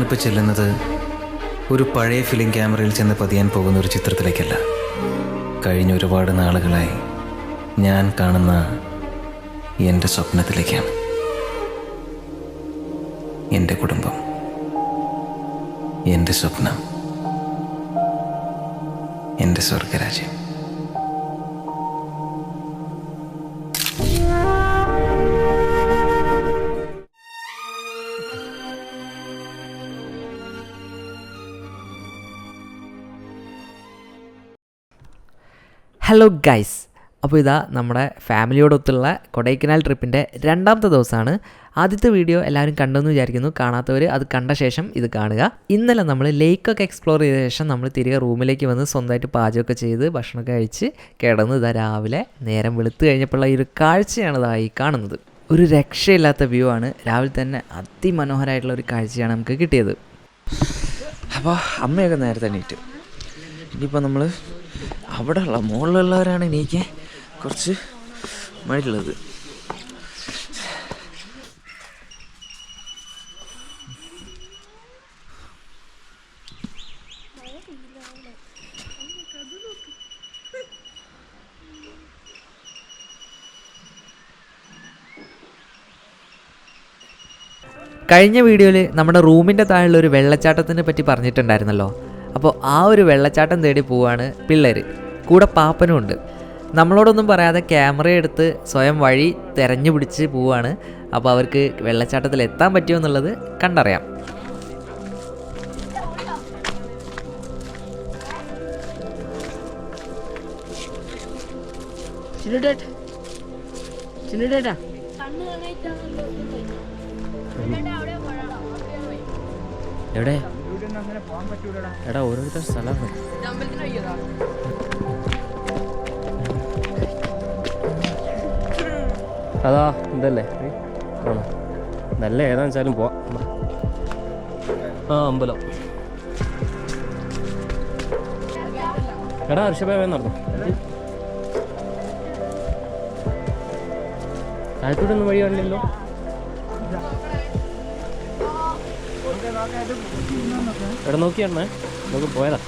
ഞാനിപ്പോൾ ചെല്ലുന്നത് ഒരു പഴയ ഫിലിം ക്യാമറയിൽ ചെന്ന് പതിയാൻ പോകുന്ന ഒരു ചിത്രത്തിലേക്കല്ല. കഴിഞ്ഞ ഒരുപാട് നാളുകളായി ഞാൻ കാണുന്ന എൻ്റെ സ്വപ്നത്തിലേക്കാണ്. എൻ്റെ കുടുംബം, എൻ്റെ സ്വപ്നം, എൻ്റെ സ്വർഗരാജ്യം. ഹലോ ഗൈസ്, അപ്പോൾ ഇതാ നമ്മുടെ ഫാമിലിയോടൊത്തുള്ള കൊടൈക്കനാൽ ട്രിപ്പിൻ്റെ രണ്ടാമത്തെ ദിവസമാണ്. ആദ്യത്തെ വീഡിയോ എല്ലാവരും കണ്ടെന്ന് വിചാരിക്കുന്നു. കാണാത്തവർ അത് കണ്ട ശേഷം ഇത് കാണുക. ഇന്നലെ നമ്മൾ ലേക്കൊക്കെ എക്സ്പ്ലോർ ചെയ്ത ശേഷം നമ്മൾ തിരികെ റൂമിലേക്ക് വന്ന് സ്വന്തമായിട്ട് പാചകമൊക്കെ ചെയ്ത് ഭക്ഷണമൊക്കെ കഴിച്ച് കിടന്ന് ഇതാ രാവിലെ നേരം വെളുത്ത് കഴിഞ്ഞപ്പോഴുള്ള ഈ ഒരു കാഴ്ചയാണ് ഇതായി കാണുന്നത്. ഒരു രക്ഷയില്ലാത്ത വ്യൂ ആണ്. രാവിലെ തന്നെ അതിമനോഹരമായിട്ടുള്ള ഒരു കാഴ്ചയാണ് നമുക്ക് കിട്ടിയത്. അപ്പോൾ അമ്മയൊക്കെ നേരത്തെ എണീറ്റു. ഇനിയിപ്പോൾ നമ്മൾ അവിടെയുള്ള മുകളിലുള്ളവരാണ് എനിക്ക് കുറച്ച് മടിയുള്ളത്. കഴിഞ്ഞ വീഡിയോയിൽ നമ്മുടെ റൂമിൻ്റെ താഴെയുള്ള ഒരു വെള്ളച്ചാട്ടത്തിനെ പറ്റി പറഞ്ഞിട്ടുണ്ടായിരുന്നല്ലോ. അപ്പോൾ ആ ഒരു വെള്ളച്ചാട്ടം തേടി പോവാണ് പിള്ളേർ. കൂടെ പാപ്പനും ഉണ്ട്. നമ്മളോടൊന്നും പറയാതെ ക്യാമറ എടുത്ത് സ്വയം വഴി തെരഞ്ഞു പിടിച്ച് പോവാണ്. അപ്പോൾ അവർക്ക് വെള്ളച്ചാട്ടത്തിൽ എത്താൻ പറ്റുമോ എന്നുള്ളത് കണ്ടറിയാം. എവിടെ എടാ ഓരോരുത്തർ സ്ഥലമാണ്. അതാ ഇതല്ലേ ആണോ? നല്ല ഏതാന്ന് വെച്ചാലും പോവാം. ആ അമ്പലം. എടാ ഋഷഭേവൻ നടന്നു. താഴത്തോടെ ഒന്നും വഴി കാണില്ലല്ലോ. എവിടെ നോക്കിയാണേ നമുക്ക് പോയതാ.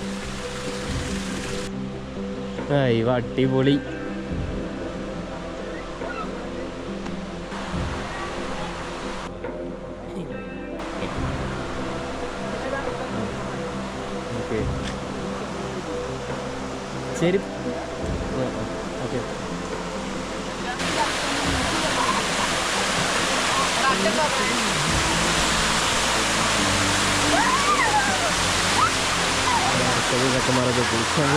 ആ ഇവ അടിപൊളി. ഓക്കെ ശരി ഓക്കെ. ഇതൊക്കെ മാറൊക്കെ കുളിച്ചാൽ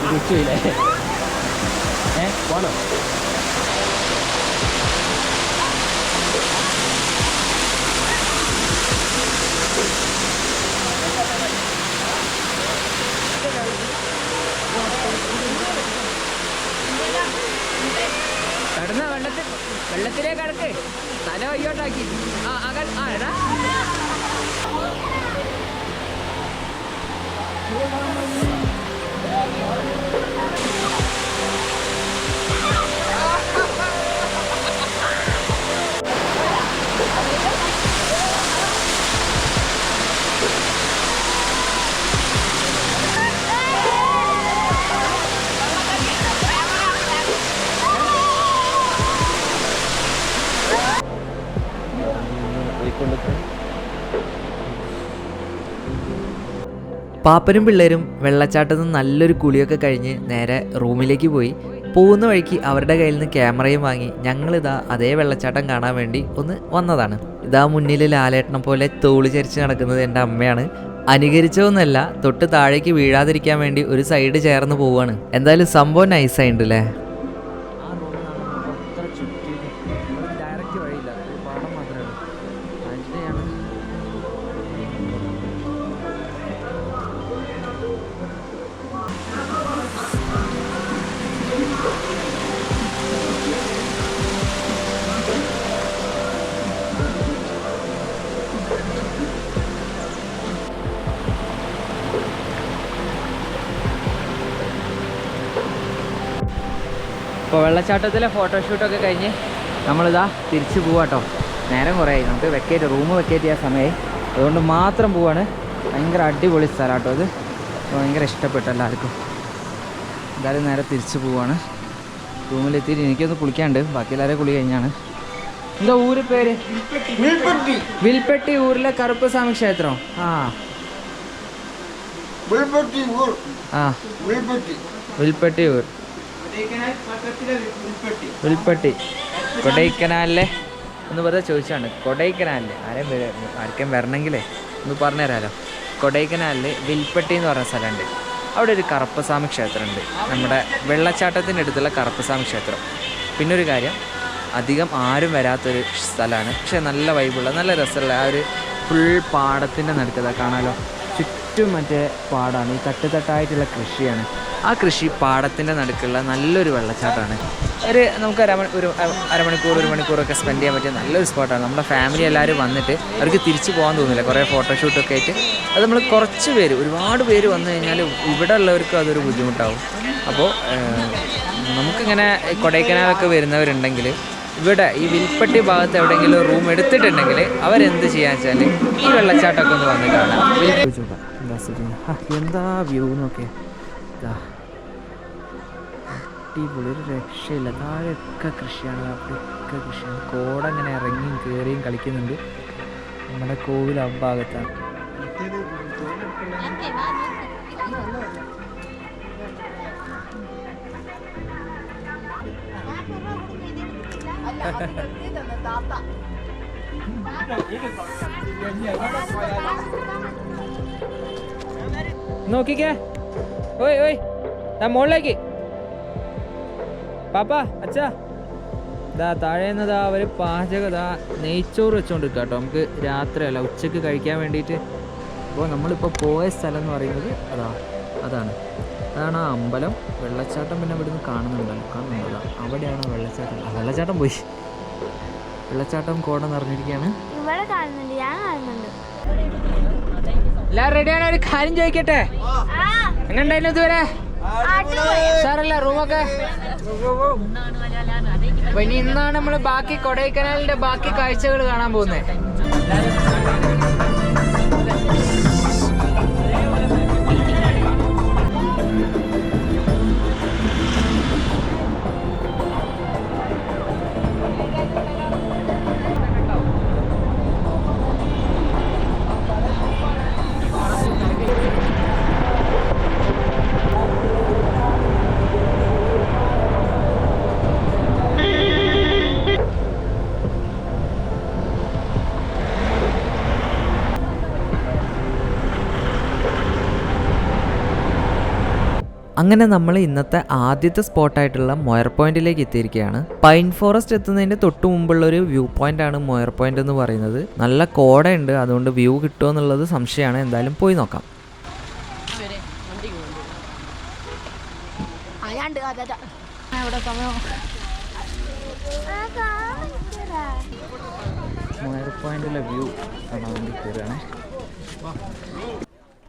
കുളിച്ചില്ലേ? പോണോ? കടന്ന വെള്ളത്തിലേക്ക് കടക്ക്. തല വയ്യോട്ടാക്കി. എടാ പാപ്പനും പിള്ളേരും വെള്ളച്ചാട്ടത്തിൽ നിന്ന് നല്ലൊരു കുളിയൊക്കെ കഴിഞ്ഞ് നേരെ റൂമിലേക്ക് പോയി. പോകുന്ന വഴിക്ക് അവരുടെ കയ്യിൽ നിന്ന് ക്യാമറയും വാങ്ങി ഞങ്ങളിതാ അതേ വെള്ളച്ചാട്ടം കാണാൻ വേണ്ടി ഒന്ന് വന്നതാണ്. ഇതാ മുന്നിൽ ലാലേട്ടനെ പോലെ തോളി ചരിച്ച് നടക്കുന്നത് എൻ്റെ അമ്മയാണ്. അനുകരിച്ചതൊന്നുമല്ല, തൊട്ട് താഴേക്ക് വീഴാതിരിക്കാൻ വേണ്ടി ഒരു സൈഡ് ചേർന്ന് പോവുകയാണ്. എന്തായാലും സംഭവം നൈസായിട്ടുണ്ട് അല്ലേ? അപ്പോൾ വെള്ളച്ചാട്ടത്തിലെ ഫോട്ടോഷൂട്ടൊക്കെ കഴിഞ്ഞ് നമ്മളിതാ തിരിച്ച് പോവാട്ടോ. നേരം കുറേ ആയി, നമുക്ക് റൂം വെക്കേറ്റ് ചെയ്യാൻ സമയമായി. അതുകൊണ്ട് മാത്രം പോവാണ്. ഭയങ്കര അടിപൊളി സ്ഥലം കേട്ടോ അത്, ഭയങ്കര ഇഷ്ടപ്പെട്ടു എല്ലാവർക്കും. എന്തായാലും നേരെ തിരിച്ച് പോവാണ്. റൂമിലെത്തിയിട്ട് എനിക്കൊന്ന് കുളിക്കാണ്ട്, ബാക്കി എല്ലാവരും കുളി കഴിഞ്ഞാണ്. എന്താ ഊര് പേര്? വിൽപ്പെട്ടി ഊരിലെ കറുപ്പസ്വാമി ക്ഷേത്രം. വിൽപ്പെട്ടി ഊർ, വിൽപ്പെട്ടി കൊടൈക്കനാലിലെ ഒന്ന് വെറുതെ ചോദിച്ചാണ്. കൊടൈക്കനാലിൽ ആർക്കും വരണമെങ്കിലേ ഒന്ന് പറഞ്ഞു തരാമല്ലോ. കൊടൈക്കനാലിൽ വിൽപ്പെട്ടി എന്ന് പറയുന്ന സ്ഥലമുണ്ട്. അവിടെ ഒരു കറുപ്പസ്വാമി ക്ഷേത്രമുണ്ട്, നമ്മുടെ വെള്ളച്ചാട്ടത്തിൻ്റെ അടുത്തുള്ള കറുപ്പസ്വാമി ക്ഷേത്രം. പിന്നെ ഒരു കാര്യം, അധികം ആരും വരാത്തൊരു സ്ഥലമാണ്, പക്ഷേ നല്ല വൈബുള്ള നല്ല രസമുള്ള ആ ഒരു ഫുൾ പാടത്തിൻ്റെ നടുക്കത കാണാമല്ലോ. ചുറ്റും മറ്റേ പാടാണ്, ഈ തട്ടായിട്ടുള്ള കൃഷിയാണ്. ആ കൃഷി പാടത്തിൻ്റെ നടുക്കുള്ള നല്ലൊരു വെള്ളച്ചാട്ടമാണ്. നമുക്ക് ഒരു മണിക്കൂറൊക്കെ സ്പെൻഡ് ചെയ്യാൻ പറ്റിയ നല്ലൊരു സ്പോട്ടാണ്. നമ്മുടെ ഫാമിലി എല്ലാവരും വന്നിട്ട് അവർക്ക് തിരിച്ചു പോകാൻ തോന്നില്ല, കുറേ ഫോട്ടോഷൂട്ടൊക്കെ ആയിട്ട്. അത് നമ്മൾ കുറച്ച് പേര്, ഒരുപാട് പേര് വന്നു കഴിഞ്ഞാൽ ഇവിടെ ഉള്ളവർക്കും അതൊരു ബുദ്ധിമുട്ടാവും. അപ്പോൾ നമുക്കിങ്ങനെ കൊടൈക്കനാലൊക്കെ വരുന്നവരുണ്ടെങ്കിൽ ഇവിടെ ഈ വിൽപ്പെട്ടി ഭാഗത്ത് എവിടെയെങ്കിലും റൂം എടുത്തിട്ടുണ്ടെങ്കിൽ അവരെന്ത് ചെയ്യാന്ന് വെച്ചാൽ ഈ വെള്ളച്ചാട്ടമൊക്കെ ഒന്ന് വന്ന് കാണാം. എന്താ വ്യൂ നോക്കിയേ, അടിപൊളി, ഒരു രക്ഷയില്ല. താഴെയൊക്കെ കൃഷിയാണ്, അവിടെയൊക്കെ കൃഷിയാണ്. കോട അങ്ങനെ ഇറങ്ങിയും കയറിയും കളിക്കുന്നുണ്ട്. നമ്മുടെ കോവിൽ അഭാഗത്താണ്. നോക്കിക്കേ, ഓയ് ഓയ് മുകളിലേക്ക് പാപ്പാ അച്ഛാ. താഴേന്നതാ അവർ നെയ്ച്ചോറ് വെച്ചോണ്ടിരിക്കുക കേട്ടോ. നമുക്ക് രാത്രിയല്ല, ഉച്ചക്ക് കഴിക്കാൻ വേണ്ടിയിട്ട്. അപ്പോൾ നമ്മളിപ്പോൾ പോയ സ്ഥലം എന്ന് പറയുന്നത് അതാണ് ആ അമ്പലം. വെള്ളച്ചാട്ടം പിന്നെ ഇവിടുന്ന് കാണുന്നുണ്ടല്ലോ, അവിടെയാണ് വെള്ളച്ചാട്ടം പോയി. വെള്ളച്ചാട്ടം കോട നിറഞ്ഞിരിക്കുകയാണ്. എല്ലാവരും റെഡിയാണ്? ഒരു കാര്യം ചോദിക്കട്ടെ, എങ്ങനെയുണ്ടായിരുന്നു ഇതുവരെ? സാറല്ല റൂമൊക്കെ? അപ്പൊ ഇനി ഇന്നാണ് നമ്മൾ ബാക്കി കൊടൈക്കനാലിന്റെ ബാക്കി കാഴ്ചകൾ കാണാൻ പോകുന്നത്. അങ്ങനെ നമ്മൾ ഇന്നത്തെ ആദ്യത്തെ സ്പോട്ടായിട്ടുള്ള മൊയർ പോയിന്റിലേക്ക് എത്തിയിരിക്കുകയാണ്. പൈൻ ഫോറസ്റ്റ് എത്തുന്നതിൻ്റെ തൊട്ട് മുമ്പുള്ള ഒരു വ്യൂ പോയിന്റ് ആണ് മൊയർ പോയിന്റ് എന്ന് പറയുന്നത്. നല്ല കോടയുണ്ട്, അതുകൊണ്ട് വ്യൂ കിട്ടുമോ എന്നുള്ളത് സംശയമാണ്. എന്തായാലും പോയി നോക്കാം. മൊയർ പോയിന്റിലെ വ്യൂ കാണാൻ വേണ്ടി കയറുകയാണ്.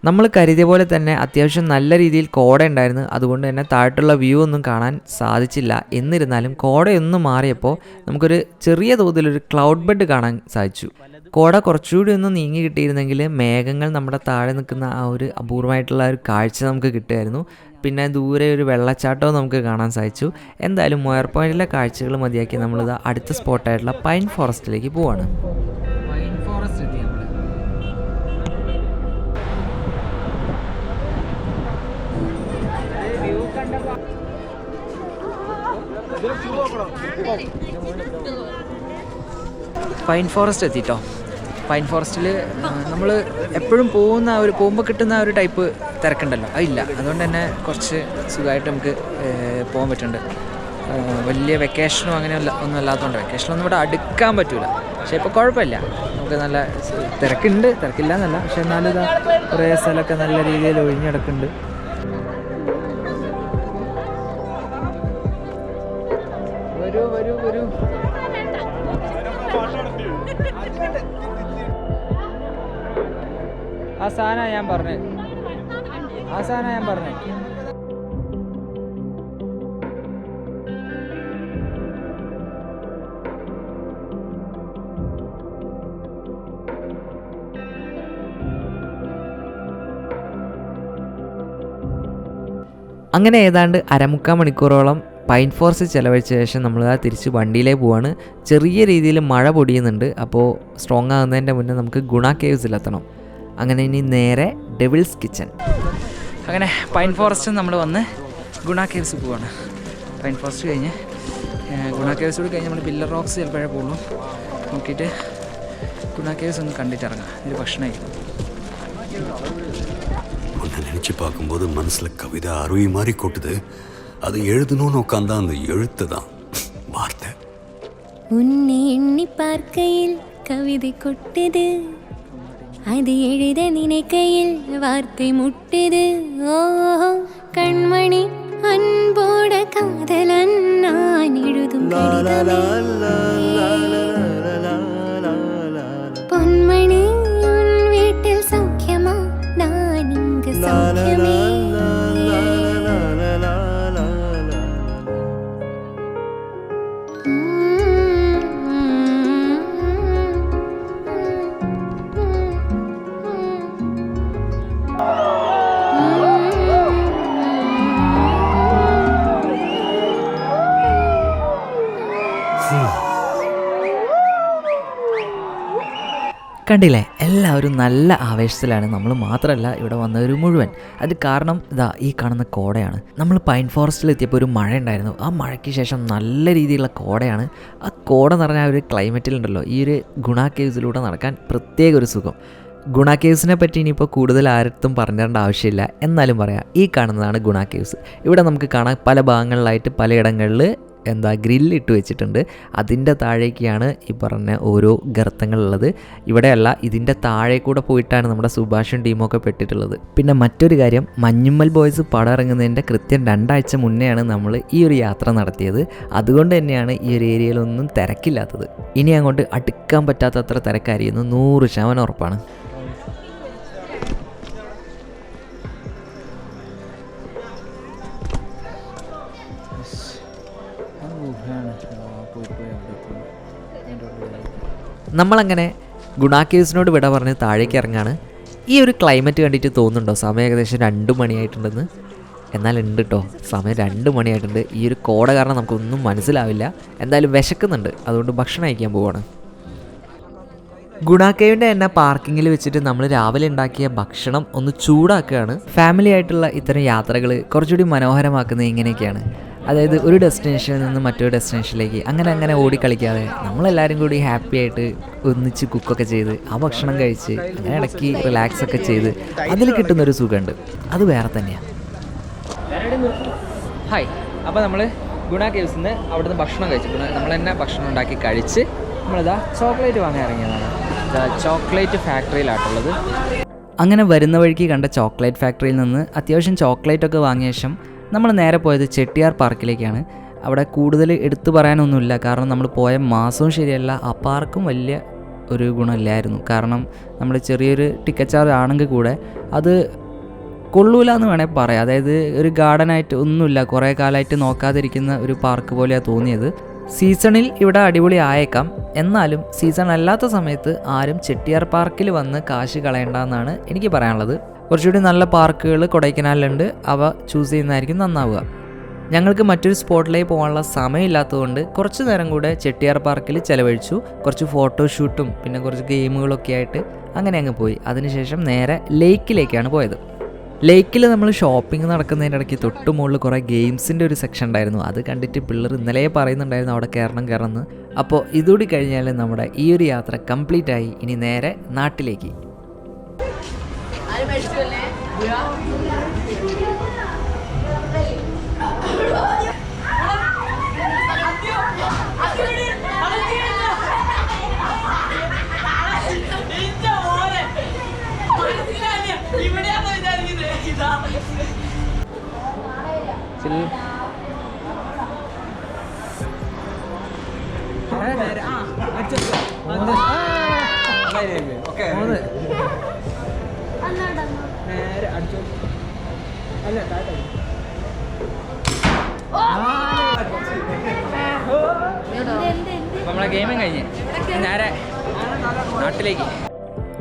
നമ്മൾ കരുതിയ പോലെ തന്നെ അത്യാവശ്യം നല്ല രീതിയിൽ കോട ഉണ്ടായിരുന്നു. അതുകൊണ്ട് തന്നെ താഴോട്ടുള്ള വ്യൂ ഒന്നും കാണാൻ സാധിച്ചില്ല. എന്നിരുന്നാലും കോടയൊന്നും മാറിയപ്പോൾ നമുക്കൊരു ചെറിയ തോതിലൊരു ക്ലൗഡ് ബെഡ് കാണാൻ സാധിച്ചു. കോട കുറച്ചുകൂടി ഒന്ന് നീങ്ങി കിട്ടിയിരുന്നെങ്കിൽ മേഘങ്ങൾ നമ്മുടെ താഴെ നിൽക്കുന്ന ആ ഒരു അപൂർവമായിട്ടുള്ള ഒരു കാഴ്ച നമുക്ക് കിട്ടുമായിരുന്നു. പിന്നെ ദൂരെ ഒരു വെള്ളച്ചാട്ടവും നമുക്ക് കാണാൻ സാധിച്ചു. എന്തായാലും മൊയർ പോയിന്റിലെ കാഴ്ചകൾ മതിയാക്കി നമ്മളിത് അടുത്ത സ്പോട്ടായിട്ടുള്ള പൈൻ ഫോറസ്റ്റിലേക്ക് പോവാണ്. പൈൻ ഫോറസ്റ്റ് എത്തി നമ്മൾ. പൈൻ ഫോറസ്റ്റ് എത്തിട്ടോ. പൈൻ ഫോറസ്റ്റിൽ നമ്മൾ എപ്പോഴും പോകുമ്പോൾ കിട്ടുന്ന ഒരു ടൈപ്പ് തിരക്കുണ്ടല്ലോ, അതില്ല. അതുകൊണ്ട് തന്നെ കുറച്ച് സുഖമായിട്ട് നമുക്ക് പോകാൻ പറ്റുന്നുണ്ട്. വലിയ വെക്കേഷനോ അങ്ങനെ ഒന്നും അല്ലാത്തതുകൊണ്ട് വെക്കേഷനൊന്നും ഇവിടെ അടുക്കാൻ പറ്റില്ല. പക്ഷേ ഇപ്പോൾ കുഴപ്പമില്ല, നമുക്ക് നല്ല തിരക്കില്ല എന്നല്ല, പക്ഷെ എന്നാലും ഇതാ കുറേ സ്ഥലമൊക്കെ നല്ല രീതിയിൽ ഒഴിഞ്ഞിടക്കുന്നുണ്ട്. വരൂ ആ സാധനം ഞാൻ പറഞ്ഞേ. അങ്ങനെ ഏതാണ്ട് 1/4 മണിക്കൂറോളം പൈൻ ഫോറസ്റ്റ് ചിലവഴിച്ച ശേഷം നമ്മൾ തിരിച്ച് വണ്ടിയിലേക്ക് പോവാണ്. ചെറിയ രീതിയിൽ മഴ പൊടിയുന്നുണ്ട്. അപ്പോൾ സ്ട്രോങ് ആകുന്നതിൻ്റെ മുന്നേ നമുക്ക് ഗുണ കേവ്സിലെത്തണം. അങ്ങനെ ഇനി നേരെ ഡെവിൾസ് കിച്ചൺ. അങ്ങനെ പൈൻ ഫോറസ്റ്റ് നമ്മൾ വന്ന് ഗുണ കേവ്സ് പോവാണ്. പൈൻ ഫോറസ്റ്റ് കഴിഞ്ഞ് ഗുണ കേവ്സ് കൂടി കഴിഞ്ഞ് നമ്മൾ പില്ലർ റോക്സ് ചിലപ്പോഴേ പോകുള്ളൂ. നോക്കിയിട്ട് ഗുണ കേവ്സ് ഒന്ന് കണ്ടിട്ടിറങ്ങാം. ഒരു ഭക്ഷണമായി நினச்சி பார்க்கும்போது மனசில் கவிதை அருவி மாதிரி கொட்டுது. அது எழுதணும்னு உட்காந்தா அந்த எழுத்து தான் வார்த்தை. உன்னை எண்ணி பார்க்கையில் கவிதை கொட்டுது, அது எழுத நினைக்கையில் வார்த்தை முட்டுது. ஓ கண்மணி அன்போட காதலன் நான் எழுதும் பொன்மணி உன் வீட்டில் சௌக்கியமா, நான் இங்கு சௌக்கியமே. കണ്ടില്ലേ, എല്ലാവരും നല്ല ആവേശത്തിലാണ്. നമ്മൾ മാത്രമല്ല ഇവിടെ വന്നവർ മുഴുവൻ. അത് കാരണം ഇതാ ഈ കാണുന്ന കോടയാണ്. നമ്മൾ പൈൻ ഫോറസ്റ്റിൽ എത്തിയപ്പോൾ ഒരു മഴ ഉണ്ടായിരുന്നു. ആ മഴയ്ക്ക് ശേഷം നല്ല രീതിയിലുള്ള കോടയാണ്. ആ കോട നിറഞ്ഞ ഒരു ക്ലൈമറ്റിലുണ്ടല്ലോ, ഈ ഒരു ഗുണ കേവ്സിലൂടെ നടക്കാൻ പ്രത്യേക ഒരു സുഖം. ഗുണ കേവ്സിനെ പറ്റി ഇനിയിപ്പോൾ കൂടുതൽ ആരും പറഞ്ഞേണ്ട ആവശ്യമില്ല, എന്നാലും പറയാം. ഈ കാണുന്നതാണ് ഗുണ കേവ്സ്. ഇവിടെ നമുക്ക് കാണാൻ പല ഭാഗങ്ങളിലായിട്ട് പലയിടങ്ങളിൽ ഗ്രില്ലിട്ട് വെച്ചിട്ടുണ്ട്. അതിൻ്റെ താഴേക്കാണ് ഈ പറഞ്ഞ ഓരോ ഗർത്തങ്ങളുള്ളത്. ഇവിടെയല്ല, ഇതിൻ്റെ താഴെ കൂടെ പോയിട്ടാണ് നമ്മുടെ സുഭാഷും ടീമൊക്കെ പെട്ടിട്ടുള്ളത്. പിന്നെ മറ്റൊരു കാര്യം, മഞ്ഞുമ്മൽ ബോയ്സ് പടം ഇറങ്ങുന്നതിൻ്റെ കൃത്യം 2 ആഴ്ച മുന്നെയാണ് നമ്മൾ ഈ ഒരു യാത്ര നടത്തിയത്. അതുകൊണ്ട് തന്നെയാണ് ഈ ഒരു ഏരിയയിലൊന്നും തിരക്കില്ലാത്തത്. ഇനി അങ്ങോട്ട് അടുക്കാൻ പറ്റാത്തത്ര തിരക്കായിരിക്കുന്നു, 100% ഉറപ്പാണ്. നമ്മളങ്ങനെ ഗുണ കേവ്സിനോട് വിട പറഞ്ഞ് താഴേക്ക് ഇറങ്ങാണ്. ഈ ഒരു ക്ലൈമറ്റ് കണ്ടിട്ട് തോന്നുന്നുണ്ടോ സമയം ഏകദേശം 2 മണിയായിട്ടുണ്ടെന്ന്? എന്നാൽ ഉണ്ട് കേട്ടോ, സമയം 2 മണിയായിട്ടുണ്ട്. ഈ ഒരു കോട കാരണം നമുക്കൊന്നും മനസ്സിലാവില്ല. എന്തായാലും വിശക്കുന്നുണ്ട്, അതുകൊണ്ട് ഭക്ഷണം കഴിക്കാൻ പോവാണ്. ഗുണ കേവിൻ്റെ തന്നെ പാർക്കിങ്ങിൽ വെച്ചിട്ട് നമ്മൾ രാവിലെ ഉണ്ടാക്കിയ ഭക്ഷണം ഒന്ന് ചൂടാക്കുകയാണ്. ഫാമിലി ആയിട്ടുള്ള ഇത്തരം യാത്രകൾ കുറച്ചുകൂടി മനോഹരമാക്കുന്നത് ഇങ്ങനെയൊക്കെയാണ്. അതായത് ഒരു ഡെസ്റ്റിനേഷനിൽ നിന്ന് മറ്റൊരു ഡെസ്റ്റിനേഷനിലേക്ക് അങ്ങനെ ഓടിക്കളിക്കാതെ നമ്മളെല്ലാവരും കൂടി ഹാപ്പി ആയിട്ട് ഒന്നിച്ച് കുക്കൊക്കെ ചെയ്ത് ആ ഭക്ഷണം കഴിച്ച് അങ്ങനെ ഇടയ്ക്ക് റിലാക്സ് ഒക്കെ ചെയ്ത് അതിൽ കിട്ടുന്നൊരു സുഖമുണ്ട്, അത് വേറെ തന്നെയാണ്. ഹായ്, അപ്പോൾ നമ്മൾ ഗുണ കേവ്സിൽ നിന്ന് അവിടുന്ന് ഭക്ഷണം കഴിച്ചു. നമ്മൾ തന്നെ ഭക്ഷണം ഉണ്ടാക്കി കഴിച്ച് നമ്മളിതാ ചോക്ലേറ്റ് വാങ്ങാൻ ഇറങ്ങിയതാണ്. ചോക്ലേറ്റ് ഫാക്ടറിയിലാട്ടുള്ളത്. അങ്ങനെ വരുന്ന വഴിക്ക് കണ്ട ചോക്ലേറ്റ് ഫാക്ടറിയിൽ നിന്ന് അത്യാവശ്യം ചോക്ലേറ്റൊക്കെ വാങ്ങിയ ശേഷം നമ്മൾ നേരെ പോയത് ചെട്ടിയാർ പാർക്കിലേക്കാണ്. അവിടെ കൂടുതൽ എടുത്തു പറയാനൊന്നുമില്ല, കാരണം നമ്മൾ പോയ മാസവും ശരിയല്ല. ആ പാർക്കും വലിയ ഒരു ഗുണമില്ലായിരുന്നു. കാരണം നമ്മൾ ചെറിയൊരു ടിക്കറ്റ് ചാർജ് ആണെങ്കിൽ കൂടെ അത് കൊള്ളൂല എന്ന് വേണമെങ്കിൽ പറയാം. അതായത് ഒരു ഗാർഡനായിട്ട് ഒന്നുമില്ല, കുറേ കാലമായിട്ട് നോക്കാതിരിക്കുന്ന ഒരു പാർക്ക് പോലെയാണ് തോന്നിയത്. സീസണിൽ ഇവിടെ അടിപൊളി ആയേക്കാം, എന്നാലും സീസൺ അല്ലാത്ത സമയത്ത് ആരും ചെട്ടിയാർ പാർക്കിൽ വന്ന് കാശ് കളയേണ്ടെന്നാണ് എനിക്ക് പറയാനുള്ളത്. കുറച്ചുകൂടി നല്ല പാർക്കുകൾ കൊടൈക്കനാലിലുണ്ട്, അവ ചൂസ് ചെയ്യുന്നതായിരിക്കും നന്നാവുക. ഞങ്ങൾക്ക് മറ്റൊരു സ്പോട്ടിലേക്ക് പോകാനുള്ള സമയമില്ലാത്തതുകൊണ്ട് കുറച്ച് നേരം കൂടെ ചെട്ടിയാർ പാർക്കിൽ ചിലവഴിച്ചു. കുറച്ച് ഫോട്ടോഷൂട്ടും പിന്നെ കുറച്ച് ഗെയിമുകളൊക്കെ ആയിട്ട് അങ്ങനെ അങ്ങ് പോയി. അതിനുശേഷം നേരെ ലേക്കിലേക്കാണ് പോയത്. ലേക്കിൽ നമ്മൾ ഷോപ്പിംഗ് നടക്കുന്നതിൻ്റെ ഇടയ്ക്ക് തൊട്ട് മുകളിൽ കുറേ ഗെയിംസിൻ്റെ ഒരു സെക്ഷൻ ഉണ്ടായിരുന്നു. അത് കണ്ടിട്ട് പിള്ളേർ ഇന്നലെ പറയുന്നുണ്ടായിരുന്നു അവിടെ കയറണം. അപ്പോൾ ഇതുകൂടി കഴിഞ്ഞാൽ നമ്മുടെ ഈ ഒരു യാത്ര കംപ്ലീറ്റ് ആയി. ഇനി നേരെ നാട്ടിലേക്ക്. നമ്മളെ ഗെയിമും കഴിഞ്ഞ് നേരെ നാട്ടിലേക്ക്.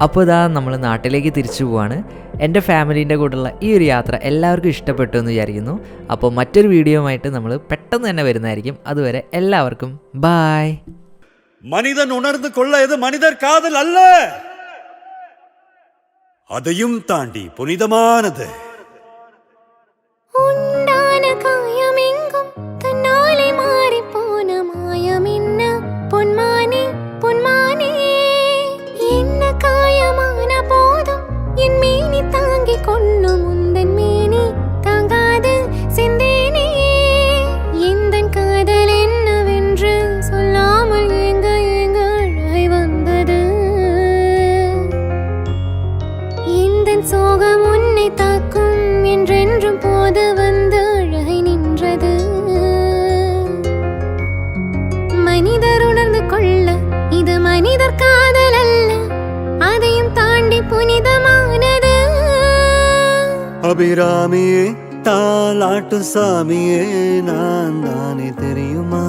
അപ്പോൾ ഇതാ നമ്മൾ നാട്ടിലേക്ക് തിരിച്ചു പോവാണ്. എൻ്റെ ഫാമിലീൻ്റെ കൂടെയുള്ള ഈ ഒരു യാത്ര എല്ലാവർക്കും ഇഷ്ടപ്പെട്ടു എന്ന് വിചാരിക്കുന്നു. അപ്പോൾ മറ്റൊരു വീഡിയോയുമായിട്ട് നമ്മൾ പെട്ടെന്ന് തന്നെ വരുന്നതായിരിക്കും. അതുവരെ എല്ലാവർക്കും ബായ്. மனிதன் உணர்ந்து கொள்ள இது மனிதர் காதல் அல்ல, அதையும் தாண்டி புனிதமானது. உண்டான காயமெங்கும் தன்னாலே மாறி போன மாயம் என்ன பொன்மானே பொன்மானே, என்ன காயமான போதும் என் மேனி தாங்கி கொள்ளும் உந்தன் மேனி தாங்காது செந்தேனே. எந்தன் காதல் என்னவென்று சொல்லாமல் எங்க எங்க அழை வந்தது. எந்தன் சோகம் உன்னை தாக்கும் என்றென்றும் போது வந்து அழகை நின்றது. மனிதர் உணர்ந்து கொள்ள இது மனிதர் காதல் அல்ல, அதையும் தாண்டி புனிதமானது. அபிராமியே தாலாட்டு சாமியே நான் தானே தெரியுமா,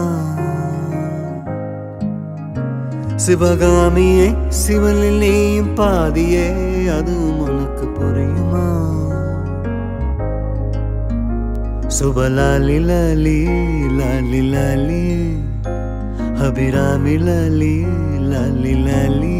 சிவகாமியே சிவனில் நீயும் பாதியே அது உனக்கு புரியுமா. சுபலாலி லாலி லாலி லாலி, அபிராமி லாலி லாலி லாலி.